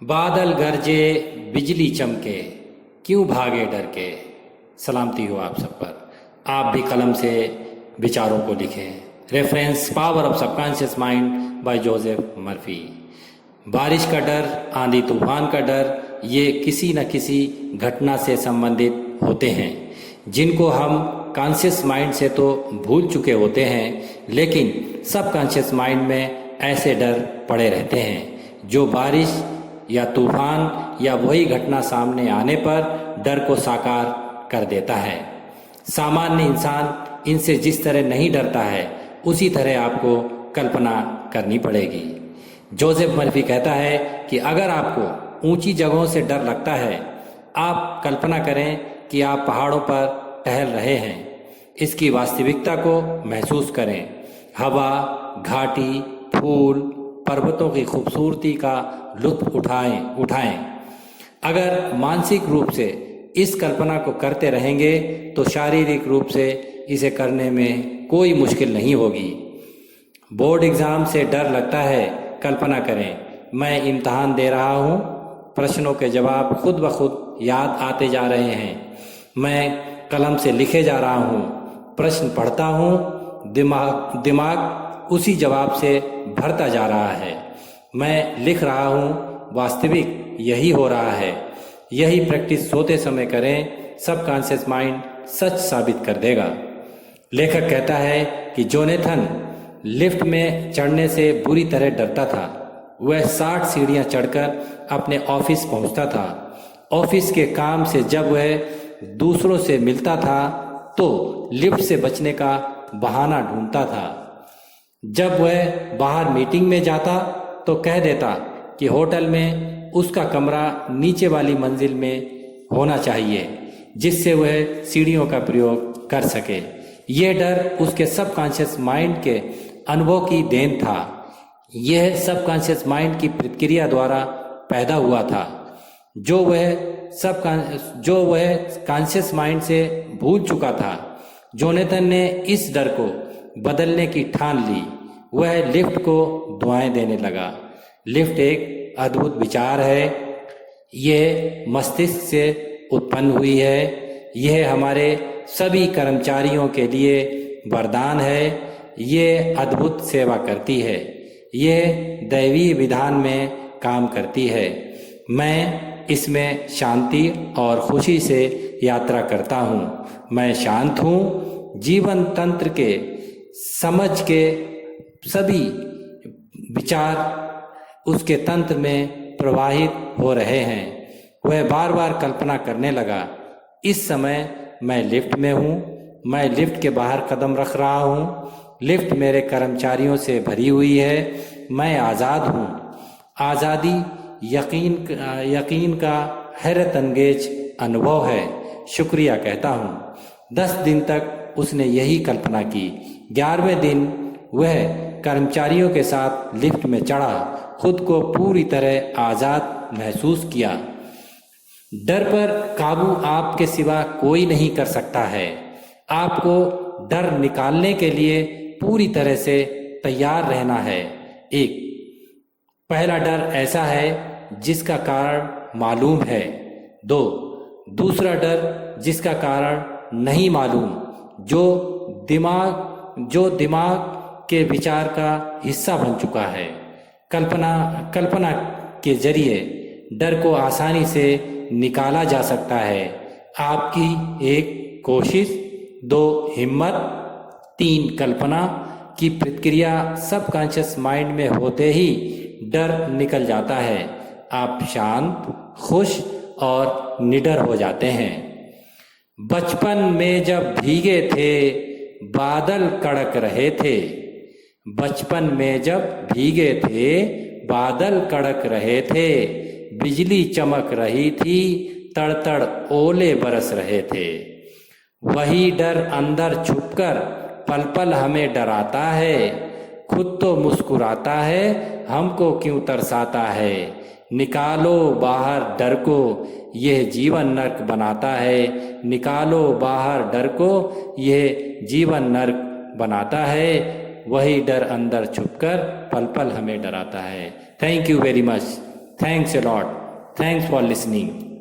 बादल गरजे बिजली चमके, क्यों भागे डर के। सलामती हो आप सब पर। आप भी कलम से विचारों को लिखें। Reference power of subconscious mind bye Joseph Murphy. बारिश का डर, आंधी तूफान का डर, ये किसी न किसी घटना से संबंधित होते हैं जिनको हम कॉन्शियस माइंड से तो भूल चुके होते हैं, लेकिन सब कॉन्शियस माइंड में ऐसे डर पड़े रहते हैं जो बारिश या तूफान या वही घटना सामने आने पर डर को साकार कर देता है। सामान्य इंसान इनसे जिस तरह नहीं डरता है, उसी तरह आपको कल्पना करनी पड़ेगी। जोसेफ मर्फी कहता है कि अगर आपको ऊंची जगहों से डर लगता है, आप कल्पना करें कि आप पहाड़ों पर टहल रहे हैं। इसकी वास्तविकता को महसूस करें। हवा, घाटी, फूल, पर्वतों की खूबसूरती का लुत्फ उठाएं। अगर मानसिक रूप से इस कल्पना को करते रहेंगे तो शारीरिक रूप से इसे करने में कोई मुश्किल नहीं होगी। बोर्ड एग्ज़ाम से डर लगता है, कल्पना करें मैं इम्तहान दे रहा हूँ, प्रश्नों के जवाब खुद ब खुद याद आते जा रहे हैं। मैं कलम से लिखे जा रहा हूँ, प्रश्न पढ़ता हूँ, दिमाग उसी जवाब से भरता जा रहा है। मैं लिख रहा हूँ, वास्तविक यही हो रहा है। यही प्रैक्टिस सोते समय करें, सबकॉन्शियस माइंड सच साबित कर देगा। लेखक कहता है कि जोनेथन लिफ्ट में चढ़ने से बुरी तरह डरता था। वह 60 सीढ़ियाँ चढ़कर अपने ऑफिस पहुँचता था। ऑफिस के काम से जब वह दूसरों से मिलता था तो लिफ्ट से बचने का बहाना ढूंढता था। जब वह बाहर मीटिंग में जाता तो कह देता कि होटल में उसका कमरा नीचे वाली मंजिल में होना चाहिए, जिससे वह सीढ़ियों का प्रयोग कर सके। यह डर उसके सबकॉन्शियस माइंड के अनुभव की देन था। यह सबकॉन्शियस माइंड की प्रतिक्रिया द्वारा पैदा हुआ था, जो वह कॉन्शियस माइंड से भूल चुका था। जोनेथन ने इस डर को बदलने की ठान ली। वह लिफ्ट को दुआएं देने लगा। लिफ्ट एक अद्भुत विचार है। यह मस्तिष्क से उत्पन्न हुई है। यह हमारे सभी कर्मचारियों के लिए वरदान है। यह अद्भुत सेवा करती है। यह दैवीय विधान में काम करती है। मैं इसमें शांति और खुशी से यात्रा करता हूँ। मैं शांत हूँ। जीवन तंत्र के समझ के सभी विचार उसके तंत्र में प्रवाहित हो रहे हैं। वह बार बार कल्पना करने लगा, इस समय मैं लिफ्ट में हूँ। मैं लिफ्ट के बाहर कदम रख रहा हूँ। लिफ्ट मेरे कर्मचारियों से भरी हुई है। मैं आज़ाद हूँ। आज़ादी यकीन का हैरत अंगेज अनुभव है। शुक्रिया कहता हूँ। 10 दिन तक उसने यही कल्पना की। 11वें दिन वह कर्मचारियों के साथ लिफ्ट में चढ़ा। खुद को पूरी तरह आज़ाद महसूस किया। डर पर काबू आपके सिवा कोई नहीं कर सकता है। आपको डर निकालने के लिए पूरी तरह से तैयार रहना है। पहला डर ऐसा है जिसका कारण मालूम है। दूसरा डर जिसका कारण नहीं मालूम, जो दिमाग के विचार का हिस्सा बन चुका है। कल्पना के जरिए डर को आसानी से निकाला जा सकता है। आपकी 1 कोशिश, 2 हिम्मत, 3 कल्पना की प्रतिक्रिया सबकॉन्शियस माइंड में होते ही डर निकल जाता है। आप शांत, खुश और निडर हो जाते हैं। बचपन में जब भीगे थे, बादल कड़क रहे थे। बचपन में जब भीगे थे, बादल कड़क रहे थे। बिजली चमक रही थी, तड़तड़ ओले बरस रहे थे। वही डर अंदर छुपकर पल पल हमें डराता है। खुद तो मुस्कुराता है, हमको क्यों तरसाता है। निकालो बाहर डर को, यह जीवन नर्क बनाता है। निकालो बाहर डर को, यह जीवन नर्क बनाता है। वही डर अंदर छुपकर पल पल हमें डराता है। Thank you very much. Thanks a lot, thanks for listening.